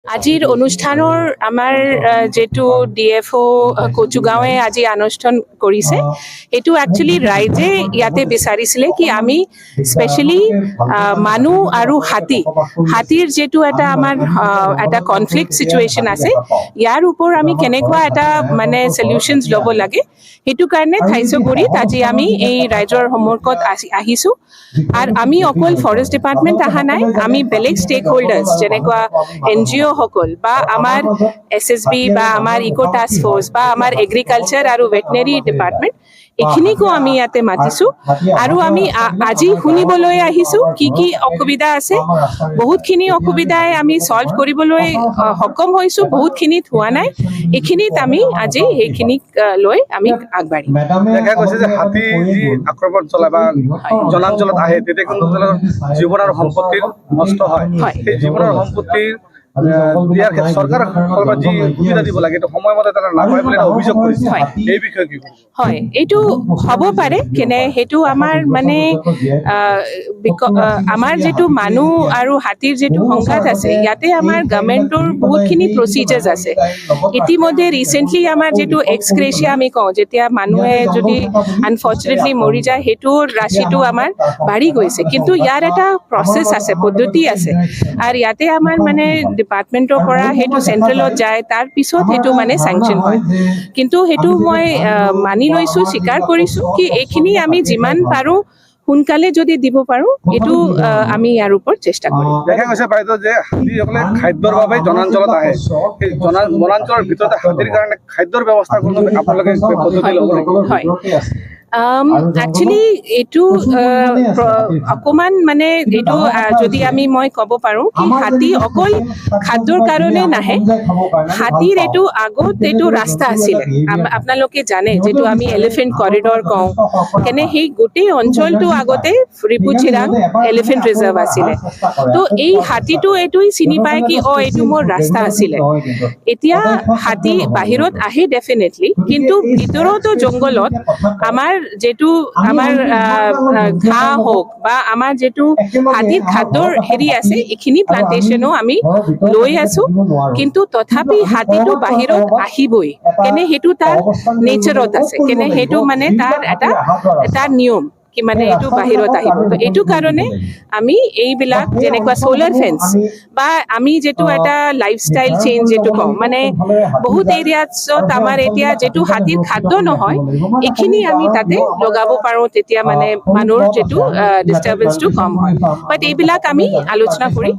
আজিৰ অনুষ্ঠানৰ আমাৰ যেটো ডিএফও কচুগাঁৱে আজি অনুষ্ঠান কৰিছে এটো একচুয়ালি ৰাইজে ইয়াতে বিচাৰিছিলে কি আমি স্পেশালি মানুহ আৰু হাতীৰ যেটো এটা আমাৰ এটা কনফ্লিক্ট সিচুৱেশন আছে ইয়াৰ ওপৰ আমি কেনেকুৱা এটা মানে সলিউশনস ল'ব লাগে হেতু কাৰণে থাইছগুৰিত আজি আমি এই ৰাইজৰ সমৰ্কত আহিছো আৰু আমি অকল ফৰেষ্ট ডিপাৰ্টমেন্ট আহা নাই আমি বেলেগ ষ্টেক হোল্ডাৰ্স যেনেকুৱা এনজিও সকল বা আমাৰ এসএসবি বা আমাৰ ইকো টাস্ক ফোৰ্স বা আমাৰ এগ্ৰিকালচাৰ আৰু ভেটেনাৰি ডিপাৰ্টমেন্ট এখিনিকো আমি ইয়াতে মাতিছো আৰু আমি আজি শুনিবলৈ আহিছো কি অসুবিধা আছে বহুতখিনি অসুবিধাই আমি সলভ কৰিবলৈ সক্ষম হৈছো বহুতখিনিত হোৱা নাই এখিনিত আমি আজি এইখিনিক লৈ আমি আগবাঢ়িম দেখা গৈছে যে হাতী যি আক্ৰমণ চলাই বা জনাঞ্চলত আহে তেতিয়া কিন্তু জীৱন আৰু সম্পত্তিৰ নষ্ট হয় সেই জীৱন আৰু সম্পত্তিৰ ইয়াৰ সৰকাৰ যি সুবিধা দিব লাগে সময়মতে তাৰা নাপায় বলে অভিযোগ কৰিছে এই বিষয়ে কি হয় এটো হ'ব পাৰে কেনে হেতু আমাৰ মানে আমাৰ যেটো মানুহ আৰু হাতীৰ যেটো সংঘাত আছে ইয়াতে আমাৰ গভৰ্নমেন্টৰ বহুতখিনি প্ৰসিজাৰ্স আছে ইতিমধ্যে ৰিসেন্টলি আমাৰ যেটো এক্সক্ৰেচিয়া আমি কওঁ যেতিয়া মানুহে যদি আনফৰচুনেটলি মৰি যায় হেতুৰ ৰাশিটো আমাৰ বাঢ়ি গৈছে কিন্তু ইয়াৰ এটা প্ৰসেস আছে পদ্ধতি আছে আৰু ইয়াতে আমাৰ মানে ডিপাৰ্টমেন্টৰ পৰা হেতু সেন্ট্ৰেলত যায় তাৰ পিছত হেতু মানে স্যাংশন হয় কিন্তু হেতু মই মানি লৈছো স্বীকাৰ কৰিছো কি এইখিনি আমি যিমান পাৰো সোনকালে যদি দিব পাৰো এটো আমি ইয়াৰ ওপৰত চেষ্টা কৰিম দেখা গৈছে বাইদেউ যে হাতীসকলে খাদ্যৰ বাবে জনাঞ্চলত আহে এই বনাঞ্চলৰ ভিতৰতে হাতীৰ কাৰণে খাদ্যৰ ব্যৱস্থা কৰিবলৈ আপোনালোকে পদ্ধতি ল'ব হয় একচুয়ালি এটো অকমান মানে এটো যদি আমি মই কব পাৰো কি হাতী অকল খাদ্যৰ কাৰণে নাহে হাতীৰ এটো আগত এটো ৰাস্তা আছিল আপোনালোকে জানে যেটো আমি এলিফেন্ট কৰিডৰ কওঁ কেনে সেই গোটেই অঞ্চলটো আগতে ৰিপুচিৰাং এলিফেন্ট ৰিজাৰ্ভ আছিল তো এই হাতীটো এটোই চিনি পায় কি এটো মোৰ ৰাস্তা আছিল এতিয়া হাতী বাহিৰত আহে ডেফিনেটলি কিন্তু ভিতৰতো জংগলত আমাৰ যেটো আমাৰ ঘাঁহ হোক বা আমাৰ যেটো হাতীৰ খাদ্যৰ হেৰি আছে এখিনি প্লান্টেশনো আমি লৈ আছো কিন্তু তথাপি হাতীটো বাহিৰত আহিবই কেনে হেতু তাৰ নেচাৰত আছে কেনে হেতু মানে তাৰ নিয়ম কি মানে এটো বাহিৰত আহিব তো এটো কাৰণে আমি এইবিলাক যেনেকুৱা সোলাৰ ফেন্স বা আমি যেটো এটা লাইফষ্টাইল চেঞ্জ যেটো কওঁ মানে বহুত এৰিয়াছত আমাৰ এতিয়া যেটো হাতীৰ খাদ্য নহয় এখিনি আমি তাতে লগাব পাৰো তেতিয়া মানে মানুহৰ যেটো ডিস্টাৰবেন্সটো কম হয় বাট এইবিলাক আমি আলোচনা কৰি